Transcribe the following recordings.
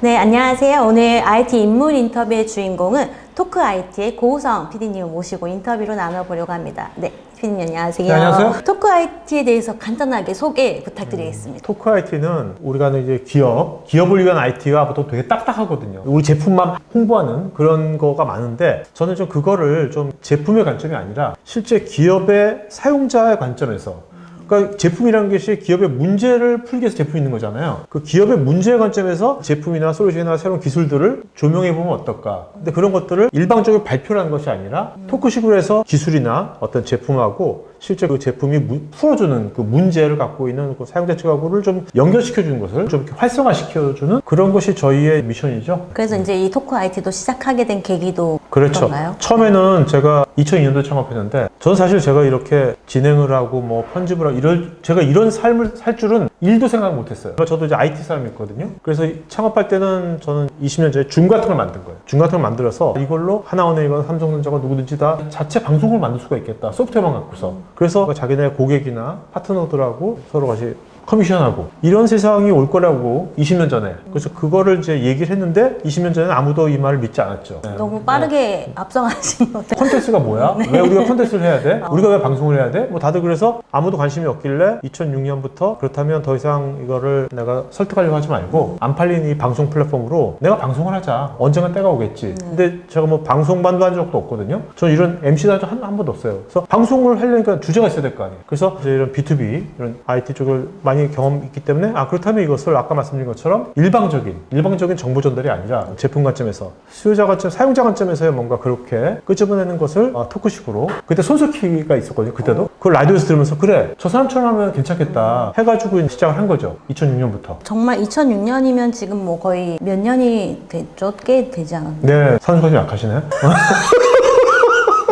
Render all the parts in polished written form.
네, 안녕하세요. 오늘 IT 인물 인터뷰의 주인공은 토크 IT의 고우성 PD님을 모시고 인터뷰로 나눠보려고 합니다. 네, PD님 안녕하세요. 네, 안녕하세요. 토크 IT에 대해서 간단하게 소개 부탁드리겠습니다. 토크 IT는 우리가 이제 기업을 위한 IT가 보통 되게 딱딱하거든요. 우리 제품만 홍보하는 그런 거가 많은데 저는 좀 그거를 좀 제품의 관점이 아니라 실제 기업의 사용자의 관점에서 그러니까 제품이라는 것이 기업의 문제를 풀기 위해서 제품이 있는 거잖아요. 그 기업의 문제의 관점에서 제품이나 솔루션이나 새로운 기술들을 조명해보면 어떨까. 근데 그런 것들을 일방적으로 발표하는 것이 아니라 토크식으로 해서 기술이나 어떤 제품하고 실제 그 제품이 풀어주는 그 문제를 갖고 있는 그 사용자 측하고를 좀 연결시켜주는 것을 좀 이렇게 활성화시켜주는 그런 것이 저희의 미션이죠. 그래서 이제 이 토크 IT도 시작하게 된 계기도 그렇죠. 그런가요? 처음에는 제가 2002년도에 창업했는데 저는 사실 제가 이렇게 진행을 하고 뭐 편집을 하고 제가 이런 삶을 살 줄은 1도 생각 못했어요. 저도 이제 IT 사람이었거든요. 그래서 창업할 때는 저는 20년 전에 줌 같은 걸 만든 거예요. 줌 같은 걸 만들어서 이걸로 하나은행이건 삼성전자건 누구든지 다 자체 방송을 만들 수가 있겠다. 소프트웨어만 갖고서. 그래서 자기네 고객이나 파트너들하고 서로 같이 커미션하고 이런 세상이 올 거라고 20년 전에 그래서 그거를 이제 얘기를 했는데 20년 전에는 아무도 이 말을 믿지 않았죠. 너무 빠르게 앞서가신 것 같아요. 콘텐츠가 뭐야? 왜 우리가 콘텐츠를 해야 돼? 우리가 왜 방송을 해야 돼? 뭐 다들 그래서 아무도 관심이 없길래 2006년부터 그렇다면 더 이상 이거를 내가 설득하려고 하지 말고 안 팔린 이 방송 플랫폼으로 내가 방송을 하자. 언젠가 때가 오겠지. 근데 제가 뭐 방송반도 한 적도 없거든요. 저는 이런 MC도 한 적 한 번도 없어요. 그래서 방송을 하려니까 주제가 있어야 될 거 아니에요. 그래서 이제 이런 B2B 이런 IT 쪽을 많이 경험이 있기 때문에 그렇다면 이것을 아까 말씀드린 것처럼 일방적인 정보 전달이 아니라 제품 관점에서 수요자 관점, 사용자 관점에서의 뭔가 그렇게 끄집어내는 것을 토크식으로 그때 손석희가 있었거든요. 그때도 그걸 라디오에서 들으면서 그래 저 사람처럼 하면 괜찮겠다 해가지고 시작을 한 거죠. 2006년부터. 정말 2006년이면 지금 뭐 거의 몇 년이 됐죠? 꽤 되지 않았나요? 네, 산소가 좀 약하시네.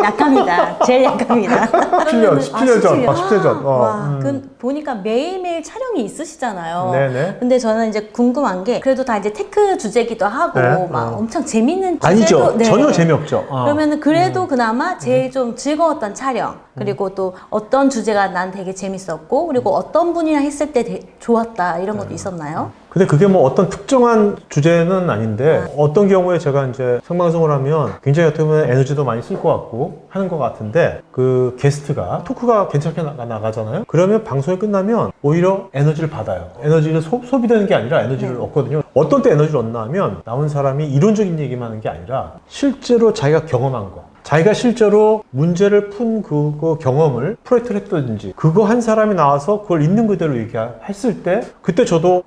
약합니다. 제일 약합니다. 17년 전. 17년 전. 와, 보니까 매일매일 촬영이 있으시잖아요. 네네. 근데 저는 이제 궁금한 게 그래도 다 이제 테크 주제기도 하고 네. 막 엄청 재밌는 주제도 아니죠. 네. 전혀 재미없죠. 그러면은 그래도 그나마 제일 좀 즐거웠던 촬영 그리고 또 어떤 주제가 난 되게 재밌었고 그리고 어떤 분이랑 했을 때 좋았다 이런 것도 있었나요? 근데 그게 뭐 어떤 특정한 주제는 아닌데 어떤 경우에 제가 이제 생방송을 하면 굉장히 어떻게 보면 에너지도 많이 쓸 것 같고 하는 것 같은데 그 게스트가 토크가 괜찮게 나가잖아요. 그러면 방송이 끝나면 오히려 에너지를 받아요. 에너지를 소비되는 게 아니라 에너지를 얻거든요. 어떤 때 에너지를 얻나 하면 나온 사람이 이론적인 얘기만 하는 게 아니라 실제로 자기가 경험한 거 자기가 실제로 문제를 푼 그거 경험을 프로젝트를 했다든지 그거 한 사람이 나와서 그걸 있는 그대로 얘기했을 때 그때 저도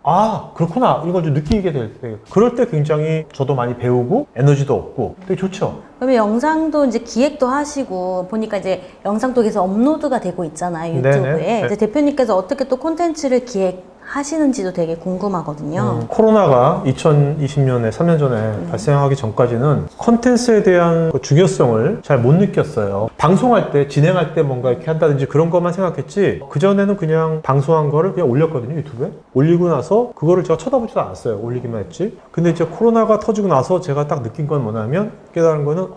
그렇구나 이걸 좀 느끼게 될 때 그럴 때 굉장히 저도 많이 배우고 에너지도 얻고 되게 좋죠. 그러면 영상도 이제 기획도 하시고 보니까 이제 영상도 계속 업로드가 되고 있잖아요 유튜브에. 네네. 이제 대표님께서 어떻게 또 콘텐츠를 기획하시는지도 되게 궁금하거든요. 코로나가 2020년에 3년 전에 발생하기 전까지는 콘텐츠에 대한 그 중요성을 잘 못 느꼈어요. 방송할 때, 진행할 때 뭔가 이렇게 한다든지 그런 것만 생각했지 그전에는 그냥 방송한 거를 그냥 올렸거든요, 유튜브에. 올리고 나서 그거를 제가 쳐다보지도 않았어요. 올리기만 했지. 근데 이제 코로나가 터지고 나서 제가 딱 느낀 건 뭐냐면 깨달은 거는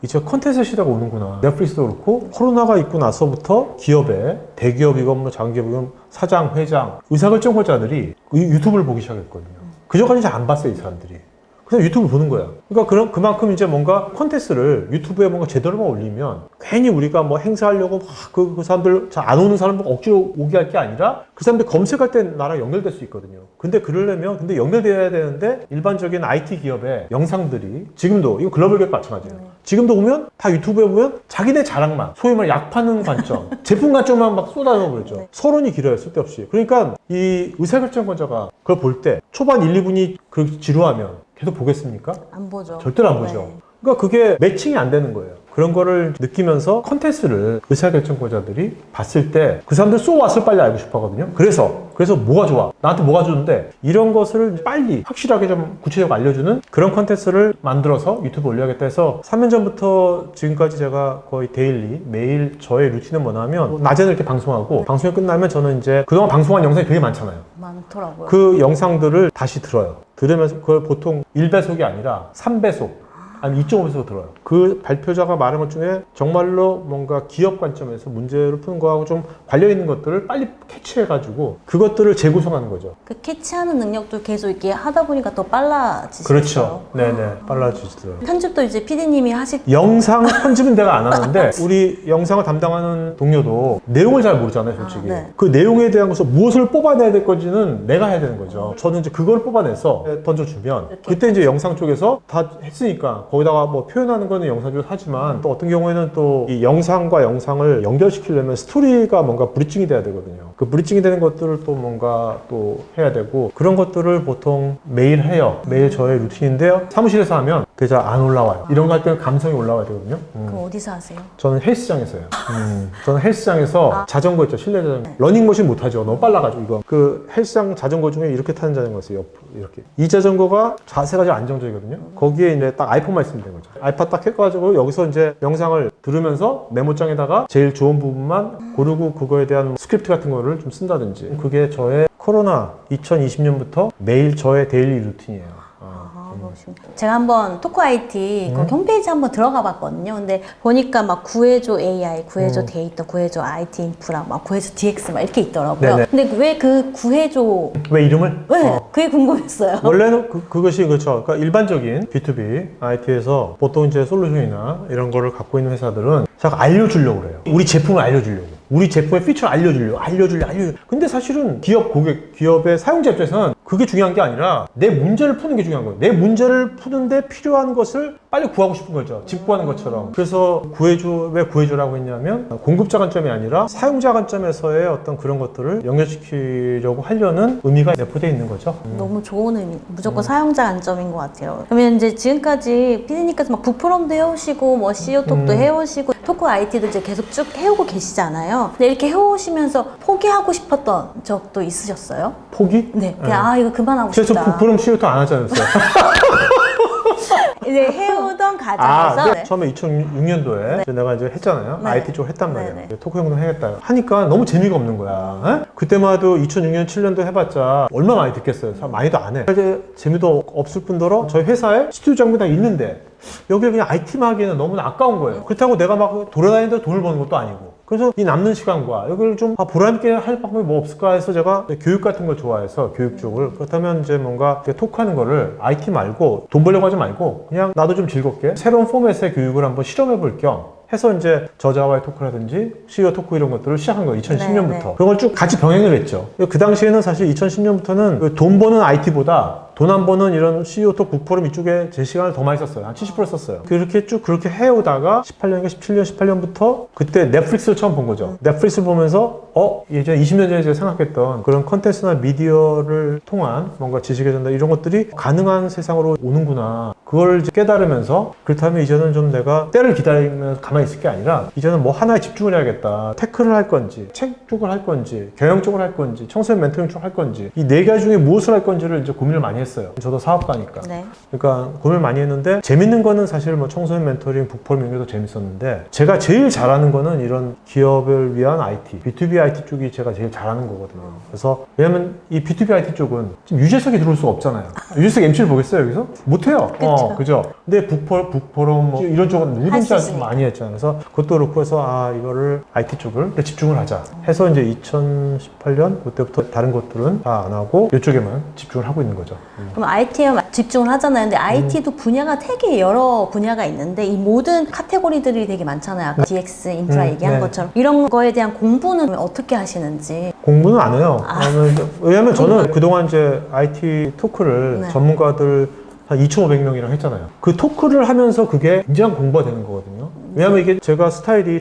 이제 콘텐츠 시대가 오는구나. 넷플릭스도 그렇고 코로나가 있고 나서부터 기업에 대기업이건 뭐 작은 기업이건 사장, 회장, 의사결정권자들이 유튜브를 보기 시작했거든요. 그전까지 잘 안 봤어요, 이 사람들이. 그냥 유튜브를 보는 거야. 그러니까 그만큼 이제 뭔가 콘텐츠를 유튜브에 뭔가 제대로만 올리면 괜히 우리가 뭐 행사하려고 막 그 사람들 잘 안 오는 사람들 억지로 오게 할 게 아니라 그 사람들 검색할 때 나랑 연결될 수 있거든요. 근데 연결돼야 되는데 일반적인 IT 기업의 영상들이 지금도 이거 글로벌 기업 마찬가지예요. 지금도 보면 다 유튜브에 보면 자기네 자랑만 소위 말해 약 파는 관점 제품 관점만 막 쏟아져 버리죠. 서론이 길어요 쓸데없이. 그러니까 이 의사결정권자가 그걸 볼 때 초반 1, 2분이 그렇게 지루하면 계속 보겠습니까? 안 보죠. 절대로 안 보죠. 네. 그러니까 그게 매칭이 안 되는 거예요. 그런 거를 느끼면서 콘텐츠를 의사결정권자들이 봤을 때 그 사람들 쏘왔을 빨리 알고 싶어 하거든요. 그래서 뭐가 좋아? 나한테 뭐가 좋은데 이런 것을 빨리 확실하게 좀 구체적으로 알려주는 그런 콘텐츠를 만들어서 유튜브에 올려야겠다 해서 3년 전부터 지금까지 제가 거의 데일리 매일 저의 루틴은 뭐냐면 낮에는 이렇게 방송하고 방송이 끝나면 저는 이제 그동안 방송한 영상이 되게 많잖아요. 많더라고요. 그 영상들을 다시 들어요. 들으면서 그걸 보통 1배속이 아니라 3배속 아니면 이쪽 오피스로 들어요. 그 발표자가 말한 것 중에 정말로 뭔가 기업 관점에서 문제를 푸는 거하고 좀 관련 있는 것들을 빨리 캐치해가지고 그것들을 재구성하는 거죠. 그 캐치하는 능력도 계속 이렇게 하다 보니까 더 빨라지시죠. 그렇죠. 네네. 빨라지더라고요. 편집도 이제 PD님이 하실 영상 편집은 내가 안 하는데 우리 영상을 담당하는 동료도 내용을 잘 모르잖아요, 솔직히. 네. 그 내용에 대한 것을 무엇을 뽑아내야 될 건지는 내가 해야 되는 거죠. 저는 이제 그걸 뽑아내서 던져주면 그때 이제 영상 쪽에서 다 했으니까 거기다가 뭐 표현하는 거는 영상 쪽에서 하지만 또 어떤 경우에는 또 이 영상과 영상을 연결시키려면 스토리가 뭔가 브리징이 돼야 되거든요. 그 브리징이 되는 것들을 또 뭔가 또 해야 되고 그런 것들을 보통 매일 해요. 매일 저의 루틴인데요. 사무실에서 하면 그게 잘 안 올라와요. 이런 거 할 때는 감성이 올라와야 되거든요. 그럼 어디서 하세요? 저는 헬스장에서요. 저는 헬스장에서 자전거 있죠, 실내 자전거. 러닝머신 못 하죠. 너무 빨라가지고 이거. 그 헬스장 자전거 중에 이렇게 타는 자전거가 있어요. 옆으로 이렇게. 이 자전거가 자세가 좀 안정적이거든요. 거기에 이제 딱 아이폰만 있으면 되는 거죠. 아이팟 딱 해가지고 여기서 이제 영상을 들으면서 메모장에다가 제일 좋은 부분만 고르고 그거에 대한 스크립트 같은 거를 좀 쓴다든지. 그게 저의 코로나 2020년부터 매일 저의 데일리 루틴이에요. 제가 한번 토크 IT 그 홈페이지 한번 들어가 봤거든요. 근데 보니까 막 구해줘 AI, 구해줘 데이터, 구해줘 IT 인프라, 막 구해줘 DX 막 이렇게 있더라고요. 네네. 근데 왜 그 구해줘? 왜 이름을? 네, 그게 궁금했어요. 원래는 그것이 그렇죠. 그러니까 일반적인 B2B IT에서 보통 이제 솔루션이나 이런 거를 갖고 있는 회사들은 자꾸 알려주려고 그래요. 우리 제품을 알려주려고. 우리 제품의 피처를 알려주려고. 근데 사실은 기업 고객, 기업의 사용자 입장에서는 그게 중요한 게 아니라 내 문제를 푸는 게 중요한 거예요. 내 문제를 푸는데 필요한 것을 빨리 구하고 싶은 거죠. 집 구하는 것처럼. 그래서 왜 구해줘라고 했냐면 공급자 관점이 아니라 사용자 관점에서의 어떤 그런 것들을 연결시키려고 하려는 의미가 내포되어 있는 거죠. 너무 좋은 의미, 무조건 사용자 관점인 것 같아요. 그러면 이제 지금까지 피디님께서 막 부프롬도 해오시고, 뭐 CEO 톡도 해오시고, 토크 IT도 이제 계속 쭉 해오고 계시잖아요. 근데 이렇게 해오시면서 포기하고 싶었던 적도 있으셨어요? 포기? 네. 그냥 아, 이거 그만하고 그래서 싶다. 부풀음 CEO도 안 하지 않았어요? 이제 해오던 과정에서 네. 처음에 2006년도에 내가 이제 했잖아요. 네. IT 쪽 했단 말이야. 네. 토크 영상 해야겠다. 하니까 너무 재미가 없는 거야. 에? 그때만 해도 2006년, 7년도 해봤자 얼마 많이 듣겠어요. 많이도 안 해. 이제 재미도 없을 뿐더러 저희 회사에 스튜디오 장비 다 있는데 여기를 그냥 IT만 하기에는 너무 아까운 거예요. 그렇다고 내가 막 돌아다니는데 돈을 버는 것도 아니고. 그래서 이 남는 시간과 여기를 좀 보람있게 할 방법이 뭐 없을까 해서 제가 교육 같은 걸 좋아해서 교육 쪽을 그렇다면 이제 뭔가 토크하는 거를 IT 말고 돈 벌려고 하지 말고 그냥 나도 좀 즐겁게 새로운 포맷의 교육을 한번 실험해 볼 겸 해서 이제 저자와의 토크라든지 CEO 토크 이런 것들을 시작한 거예요. 2010년부터. 네. 그런 걸 쭉 같이 병행을 했죠. 그 당시에는 사실 2010년부터는 돈 버는 IT보다 돈 안 버는 이런 CEO 톡 북포럼 이쪽에 제 시간을 더 많이 썼어요. 한 70% 썼어요. 그렇게 쭉 그렇게 해오다가 18년인가 17년, 18년부터 그때 넷플릭스를 처음 본 거죠. 넷플릭스를 보면서 예전에 20년 전에 제가 생각했던 그런 컨텐츠나 미디어를 통한 뭔가 지식의 전달 이런 것들이 가능한 세상으로 오는구나. 그걸 이제 깨달으면서 그렇다면 이제는 좀 내가 때를 기다리면서 가만히 있을 게 아니라 이제는 뭐 하나에 집중을 해야겠다. 테크를 할 건지, 책 쪽을 할 건지, 경영 쪽을 할 건지, 청소년 멘토링 쪽을 할 건지 이 네 가지 중에 무엇을 할 건지를 이제 고민을 많이 했어요. 저도 사업가니까. 네. 그러니까 고민을 많이 했는데 재밌는 거는 사실 뭐 청소년 멘토링, 북포럼 이런 게 더 재밌었는데 제가 제일 잘하는 거는 이런 기업을 위한 IT, B2B IT 쪽이 제가 제일 잘하는 거거든요. 그래서 왜냐면 이 B2B IT 쪽은 지금 유재석이 들어올 수가 없잖아요. 유재석 MC를 보겠어요 여기서? 못해요. 그죠. 근데 북포럼 뭐 이런 쪽은 누구든지 많이 했잖아요. 그래서 그것도 그렇고 해서 이거를 IT 쪽을 집중을 하자 해서 이제 2018년 그때부터 다른 것들은 다 안 하고 이쪽에만 집중을 하고 있는 거죠. 그럼 IT에 집중을 하잖아요. 근데 IT도 분야가 되게 여러 분야가 있는데 이 모든 카테고리들이 되게 많잖아요. 아까 DX, 인프라 얘기한 것처럼 이런 거에 대한 공부는 어떻게 하시는지. 공부는 안 해요. 왜냐면 저는 그동안 이제 IT 토크를 전문가들 한 2,500명이랑 했잖아요. 그 토크를 하면서 그게 굉장히 공부가 되는 거거든요. 왜냐면 이게 제가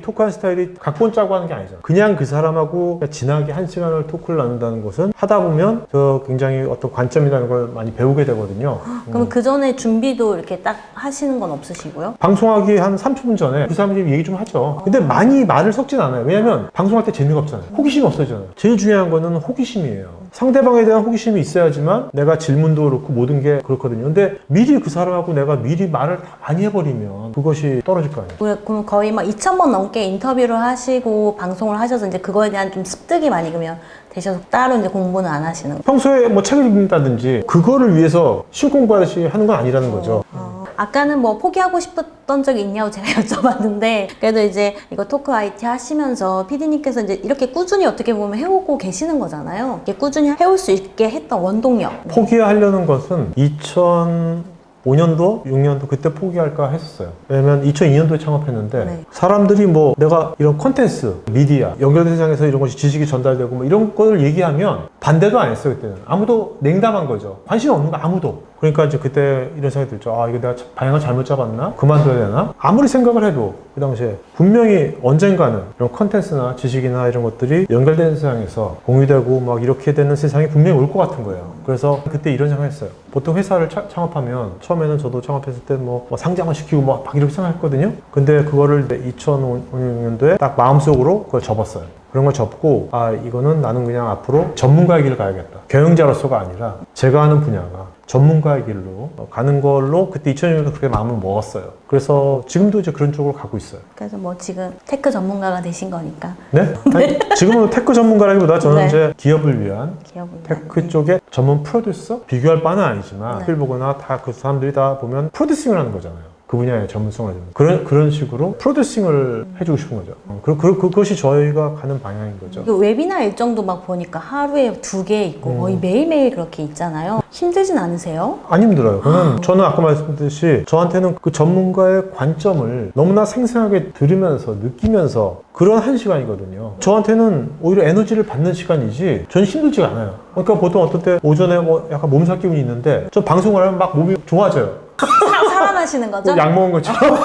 토크하는 스타일이 각본 짜고 하는 게 아니잖아요. 그냥 그 사람하고 진하게 한 시간을 토크를 나눈다는 것은 하다 보면 저 굉장히 어떤 관점이라는 걸 많이 배우게 되거든요. 그럼 그 전에 준비도 이렇게 딱 하시는 건 없으시고요? 방송하기 한 30분 전에 그 사람들이 얘기 좀 하죠. 근데 많이 말을 섞진 않아요. 왜냐면 방송할 때 재미가 없잖아요. 호기심이 없어지잖아요. 제일 중요한 거는 호기심이에요. 상대방에 대한 호기심이 있어야지만 내가 질문도 그렇고 모든 게 그렇거든요. 근데 미리 그 사람하고 내가 미리 말을 다 많이 해버리면 그것이 떨어질 거 아니에요. 그럼 거의 막 2,000번 넘게 인터뷰를 하시고 방송을 하셔서 이제 그거에 대한 좀 습득이 많이 그러면 되셔서 따로 이제 공부는 안 하시는 거예요? 평소에 뭐 책을 읽는다든지 그거를 위해서 시험 공부하듯이 하는 건 아니라는 거죠. 아까는 뭐 포기하고 싶었던 적이 있냐고 제가 여쭤봤는데 그래도 이제 이거 토크 IT 하시면서 PD님께서 이제 이렇게 꾸준히 어떻게 보면 해오고 계시는 거잖아요. 이렇게 꾸준히 해올 수 있게 했던 원동력. 포기하려는 것은 2005년도, 6년도 그때 포기할까 했었어요. 왜냐면 2002년도에 창업했는데 네. 사람들이 뭐 내가 이런 콘텐츠, 미디어, 연결된 세상에서 이런 것이 지식이 전달되고 뭐 이런 걸 얘기하면 반대도 안 했어요. 그때는 아무도 냉담한 거죠. 관심 없는 거 아무도. 그러니까 이제 그때 이런 생각이 들죠. 아, 이거 내가 방향을 잘못 잡았나? 그만둬야 되나? 아무리 생각을 해도 그 당시에 분명히 언젠가는 이런 컨텐츠나 지식이나 이런 것들이 연결된 세상에서 공유되고 막 이렇게 되는 세상이 분명히 올 것 같은 거예요. 그래서 그때 이런 생각을 했어요. 보통 회사를 창업하면 처음에는 저도 창업했을 때 뭐 상장을 시키고 막 이렇게 생각했거든요. 근데 그거를 2005년도에 딱 마음속으로 그걸 접었어요. 그런 걸 접고 아, 이거는 나는 그냥 앞으로 전문가의 길을 가야겠다. 경영자로서가 아니라 제가 하는 분야가 전문가의 길로 가는 걸로 그때 2000년도 그렇게 마음을 먹었어요. 그래서 지금도 이제 그런 쪽으로 가고 있어요. 그래서 뭐 지금 테크 전문가가 되신 거니까. 네? 아니, 지금은 테크 전문가라기보다 저는 네. 이제 기업을 위한 기업을 테크 위한, 쪽에 전문 프로듀서? 비교할 바는 아니지만 네. 스필버그나 다 그 사람들이 다 보면 프로듀싱을 하는 거잖아요. 그 분야의 전문성을 가지고 그런 식으로 프로듀싱을 해주고 싶은 거죠. 그것이 저희가 가는 방향인 거죠. 그 웨비나 일정도 막 보니까 하루에 2개 있고 거의 매일매일 그렇게 있잖아요. 힘들진 않으세요? 안 힘들어요. 저는 아까 말씀드렸듯이 저한테는 그 전문가의 관점을 너무나 생생하게 들으면서 느끼면서 그런 한 시간이거든요. 저한테는 오히려 에너지를 받는 시간이지 저는 힘들지가 않아요. 그러니까 보통 어떤 때 오전에 뭐 약간 몸살 기운이 있는데 저 방송을 하면 막 몸이 좋아져요. 살아나시는 거죠? 약 먹은 것처럼.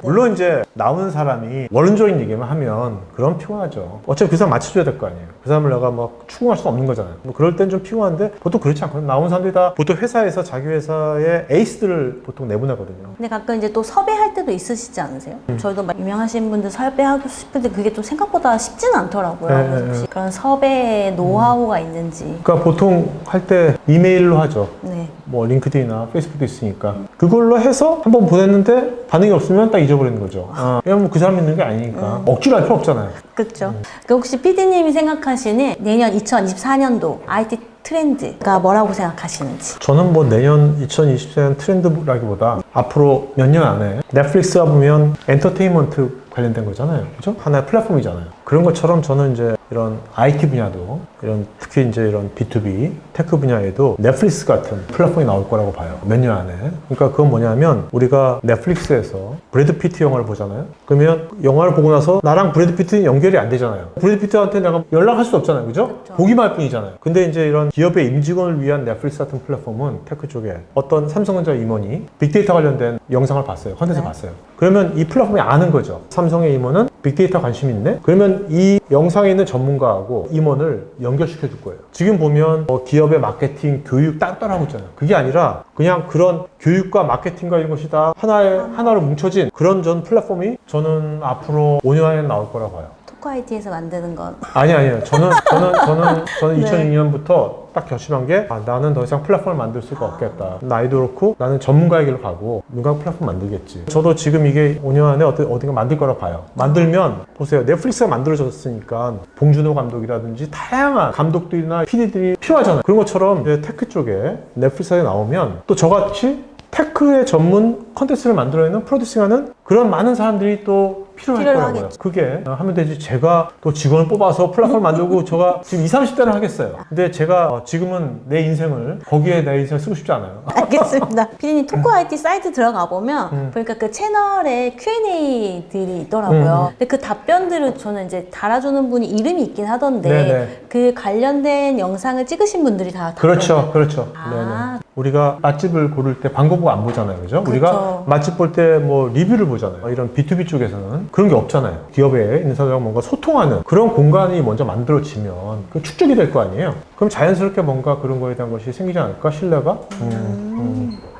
물론 이제 나오는 사람이 원론적인 얘기만 하면 그럼 피곤하죠. 어차피 그 사람 맞춰줘야 될 거 아니에요. 그 사람을 내가 막 추궁할 수 없는 거잖아요. 뭐 그럴 땐 좀 피곤한데 보통 그렇지 않거든요. 나오는 사람들이 다 보통 회사에서 자기 회사의 에이스들을 보통 내보내거든요. 근데 가끔 이제 또 섭외할 때도 있으시지 않으세요? 저희도 막 유명하신 분들 섭외하고 싶은데 그게 또 생각보다 쉽지는 않더라고요. 네, 그래서 혹시 그런 섭외 노하우가 있는지. 그러니까 보통 할 때 이메일로 하죠. 네. 뭐 링크드인이나 페이스북도 있으니까 그걸로 해서 한번 보냈는데 반응이 없으면 딱 잊어버리는 거죠. 왜냐면 그 사람 있는 게 아니니까 억지로 할 필요 없잖아요. 그렇죠. 그 혹시 PD님이 생각하시는 내년 2024년도 IT 트렌드가 뭐라고 생각하시는지. 저는 뭐 내년 2024년 트렌드라기보다 앞으로 몇 년 안에 넷플릭스가 보면 엔터테인먼트 관련된 거잖아요. 그죠? 하나의 플랫폼이잖아요. 그런 것처럼 저는 이제 이런 IT 분야도 이런 특히 이제 이런 B2B 테크 분야에도 넷플릭스 같은 플랫폼이 나올 거라고 봐요. 몇 년 안에. 그러니까 그건 뭐냐면 우리가 넷플릭스에서 브래드 피트 영화를 보잖아요. 그러면 영화를 보고 나서 나랑 브래드 피트는 연결이 안 되잖아요. 브래드 피트한테 내가 연락할 수 없잖아요. 그죠? 그렇죠. 보기만 할 뿐이잖아요. 근데 이제 이런 기업의 임직원을 위한 넷플릭스 같은 플랫폼은 테크 쪽에 어떤 삼성전자 임원이 빅데이터 관련된 영상을 봤어요. 컨텐츠 네. 봤어요. 그러면 이 플랫폼이 아는 거죠. 삼성의 임원은 빅데이터 관심이 있네? 그러면 이 영상에 있는 전문가하고 임원을 연결시켜 줄 거예요. 지금 보면 기업의 마케팅, 교육 따로 하고 있잖아요. 그게 아니라 그냥 그런 교육과 마케팅과 이런 것이 다 하나로 뭉쳐진 그런 전 플랫폼이 저는 앞으로 5년 안에 나올 거라고 봐요. 토크 IT에서 만드는 건 아니에요. 저는 네. 2002년부터 딱 결심한 게 나는 더 이상 플랫폼을 만들 수가 없겠다. 나이도 그렇고 나는 전문가의 길로 가고 누가 플랫폼 만들겠지. 저도 지금 이게 5년 안에 어딘가 만들 거라고 봐요. 만들면 보세요. 넷플릭스가 만들어졌으니까 봉준호 감독이라든지 다양한 감독들이나 PD들이 필요하잖아요. 그런 것처럼 이제 테크 쪽에 넷플릭스에 나오면 또 저같이 테크의 전문 컨텐츠를 만들어내는 프로듀싱하는 그런 많은 사람들이 또 필요할 거라고요. 하겠죠. 그게 하면 되지. 제가 또 직원을 뽑아서 플랫폼을 만들고 제가 지금 20, 30대를 하겠어요. 근데 제가 지금은 내 인생을 거기에 내 인생을 쓰고 싶지 않아요. 알겠습니다. 피디님 토크 IT 사이트 들어가 보면 보니까 그 채널에 Q&A들이 있더라고요. 근데 그 답변들을 저는 이제 달아주는 분이 이름이 있긴 하던데 네네. 그 관련된 영상을 찍으신 분들이 다 그렇죠. 그렇죠. 아. 네네. 우리가 맛집을 고를 때 광고 보고 안 보잖아요. 그죠? 그렇죠. 우리가 맛집 볼 때 뭐 리뷰를 보잖아요. 이런 B2B 쪽에서는 그런 게 없잖아요. 기업에 있는 사람과 뭔가 소통하는 그런 공간이 먼저 만들어지면 그 축적이 될 거 아니에요. 그럼 자연스럽게 뭔가 그런 거에 대한 것이 생기지 않을까? 신뢰가?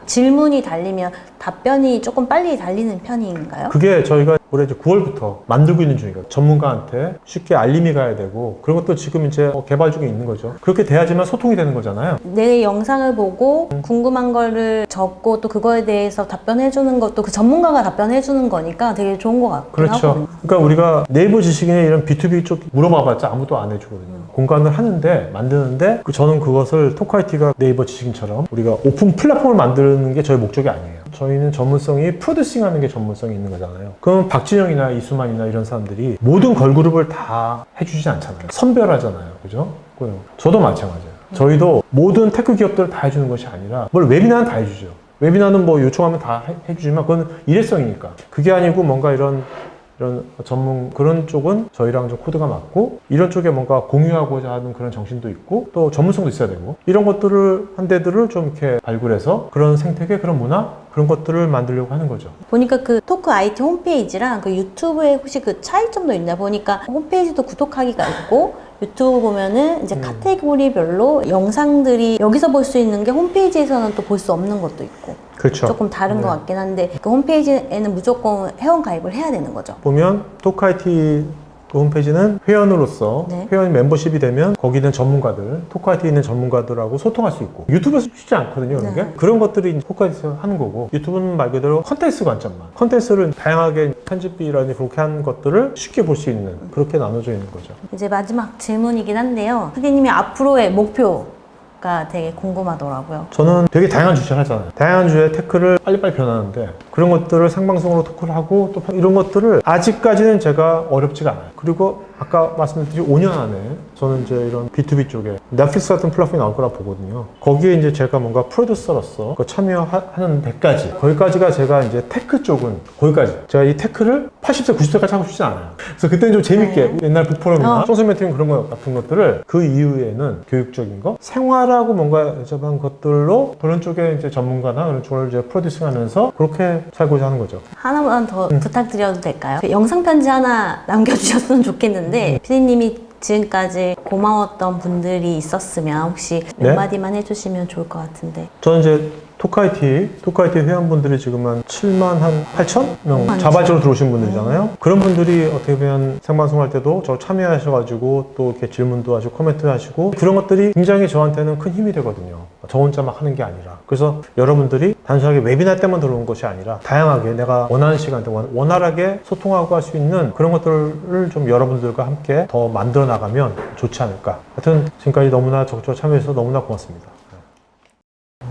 질문이 달리면 답변이 조금 빨리 달리는 편인가요? 그게 저희가 올해 이제 9월부터 만들고 있는 중이거든요. 전문가한테 쉽게 알림이 가야 되고 그런 것도 지금 이제 개발 중에 있는 거죠. 그렇게 돼야지만 소통이 되는 거잖아요. 내 영상을 보고 궁금한 거를 적고 또 그거에 대해서 답변해주는 것도 그 전문가가 답변해주는 거니까 되게 좋은 것 같긴 그렇죠. 하거든요. 그러니까 우리가 네이버 지식인이 이런 B2B 쪽 물어봐봤자 아무도 안 해주거든요. 공간을 하는데 만드는데 저는 그것을 토크IT가 네이버 지식인처럼 우리가 오픈 플랫폼을 만드는 게 저희 목적이 아니에요. 저희는 전문성이 프로듀싱 하는 게 전문성이 있는 거잖아요. 그럼 박진영이나 이수만이나 이런 사람들이 모든 걸그룹을 다 해주지 않잖아요. 선별하잖아요. 그죠? 저도 마찬가지예요. 저희도 모든 테크 기업들을 다 해주는 것이 아니라 뭘 웨비나는 다 해주죠. 웨비나는 뭐 요청하면 다 해주지만 그건 일회성이니까. 그게 아니고 뭔가 이런 전문 그런 쪽은 저희랑 좀 코드가 맞고 이런 쪽에 뭔가 공유하고자 하는 그런 정신도 있고 또 전문성도 있어야 되고 이런 것들을 한 데들을 좀 이렇게 발굴해서 그런 생태계 그런 문화 그런 것들을 만들려고 하는 거죠. 보니까 그 토크 IT 홈페이지랑 그 유튜브에 혹시 그 차이점도 있나 보니까 홈페이지도 구독하기가 있고 유튜브 보면은 이제 카테고리별로 영상들이 여기서 볼 수 있는 게 홈페이지에서는 또 볼 수 없는 것도 있고 그렇죠. 조금 다른 것 같긴 한데 그 홈페이지에는 무조건 회원 가입을 해야 되는 거죠. 보면 토크IT 그 홈페이지는 회원으로서 네. 회원 멤버십이 되면 거기 있는 전문가들, 토크IT에 있는 전문가들하고 소통할 수 있고 유튜브에서 쉽지 않거든요. 그런 게. 그런 것들이 토크IT에서 하는 거고 유튜브는 말 그대로 컨텐츠 관점만 컨텐츠를 다양하게 편집이라든지 그렇게 한 것들을 쉽게 볼 수 있는 그렇게 나눠져 있는 거죠. 이제 마지막 질문이긴 한데요. PD님이 앞으로의 목표가 되게 궁금하더라고요. 저는 되게 다양한 주제를 하잖아요. 다양한 주제의 테크를 빨리빨리 변하는데 그런 것들을 생방송으로 토크를 하고 또 이런 것들을 아직까지는 제가 어렵지가 않아요. 그리고 아까 말씀드린 5년 안에 저는 이제 이런 B2B 쪽에 넷플릭스 같은 플랫폼이 나올 거라 보거든요. 거기에 이제 제가 뭔가 프로듀서로서 참여하는 데까지 거기까지가 제가 이제 테크 쪽은 거기까지 제가 이 테크를 80세, 90세까지 하고 싶지 않아요. 그래서 그때는 좀 재밌게 옛날 북포럼이나 소셜미팅 그런 거 같은 것들을 그 이후에는 교육적인 거 생활하고 뭔가 여쭤본 것들로 그런 쪽에 이제 전문가나 그런 쪽을 이제 프로듀싱 하면서 그렇게 살고자 하는 거죠. 하나만 더 부탁드려도 될까요? 그 영상 편지 하나 남겨주셨으면 좋겠는데 피디님이 지금까지 고마웠던 분들이 있었으면 혹시 몇 네? 마디만 해주시면 좋을 것 같은데. 저는 이제 토크IT 회원분들이 지금 한 7만 한 8천 명 많죠. 자발적으로 들어오신 분들이잖아요. 그런 분들이 어떻게 보면 생방송 할 때도 저 참여하셔가지고 또 이렇게 질문도 하시고 코멘트 하시고 그런 것들이 굉장히 저한테는 큰 힘이 되거든요. 저 혼자 막 하는 게 아니라. 그래서 여러분들이 단순하게 웨비나 때만 들어온 것이 아니라 다양하게 내가 원하는 시간대 원활하게 소통하고 할 수 있는 그런 것들을 좀 여러분들과 함께 더 만들어 나가면 좋지 않을까. 하여튼 지금까지 너무나 적극적으로 참여해주셔서 너무나 고맙습니다.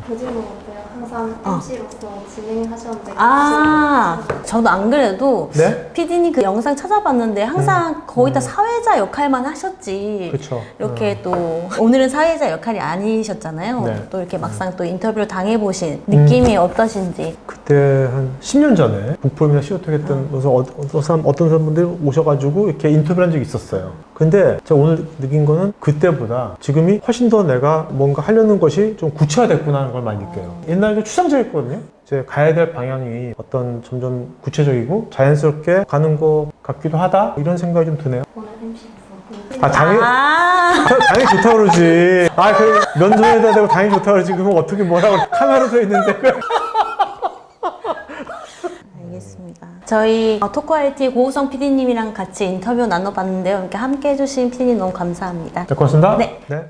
요즘은 어때요? 항상 MC로서 진행하셨는데 저도 안 그래도 네? 피디님 그 영상 찾아봤는데 항상 거의 다 사회자 역할만 하셨지. 그렇죠. 이렇게 또 오늘은 사회자 역할이 아니셨잖아요. 네. 또 이렇게 막상 또 인터뷰를 당해보신 느낌이 어떠신지. 그때 한 10년 전에 북프로미나 시어톡 했던 어떤 사람분들이 오셔가지고 이렇게 인터뷰를 한 적이 있었어요. 근데 제가 오늘 느낀 거는 그때보다 지금이 훨씬 더 내가 뭔가 하려는 것이 좀 구체화됐구나 하는 걸 많이 느껴요. 옛날에 좀 추상적이었거든요. 이제 가야 될 방향이 어떤 점점 구체적이고 자연스럽게 가는 것 같기도 하다 이런 생각이 좀 드네요. 오늘 MC로서 당연히 좋다고 그러지. 그 면전에다 대고 당연히 좋다고 그러지. 그럼 어떻게 뭐라고 카메라 서 있는데. 알겠습니다. 저희 토크IT 고우성 PD님이랑 같이 인터뷰 나눠봤는데요. 이렇게 함께 해주신 PD님 너무 감사합니다. 네, 고맙습니다. 네. 네.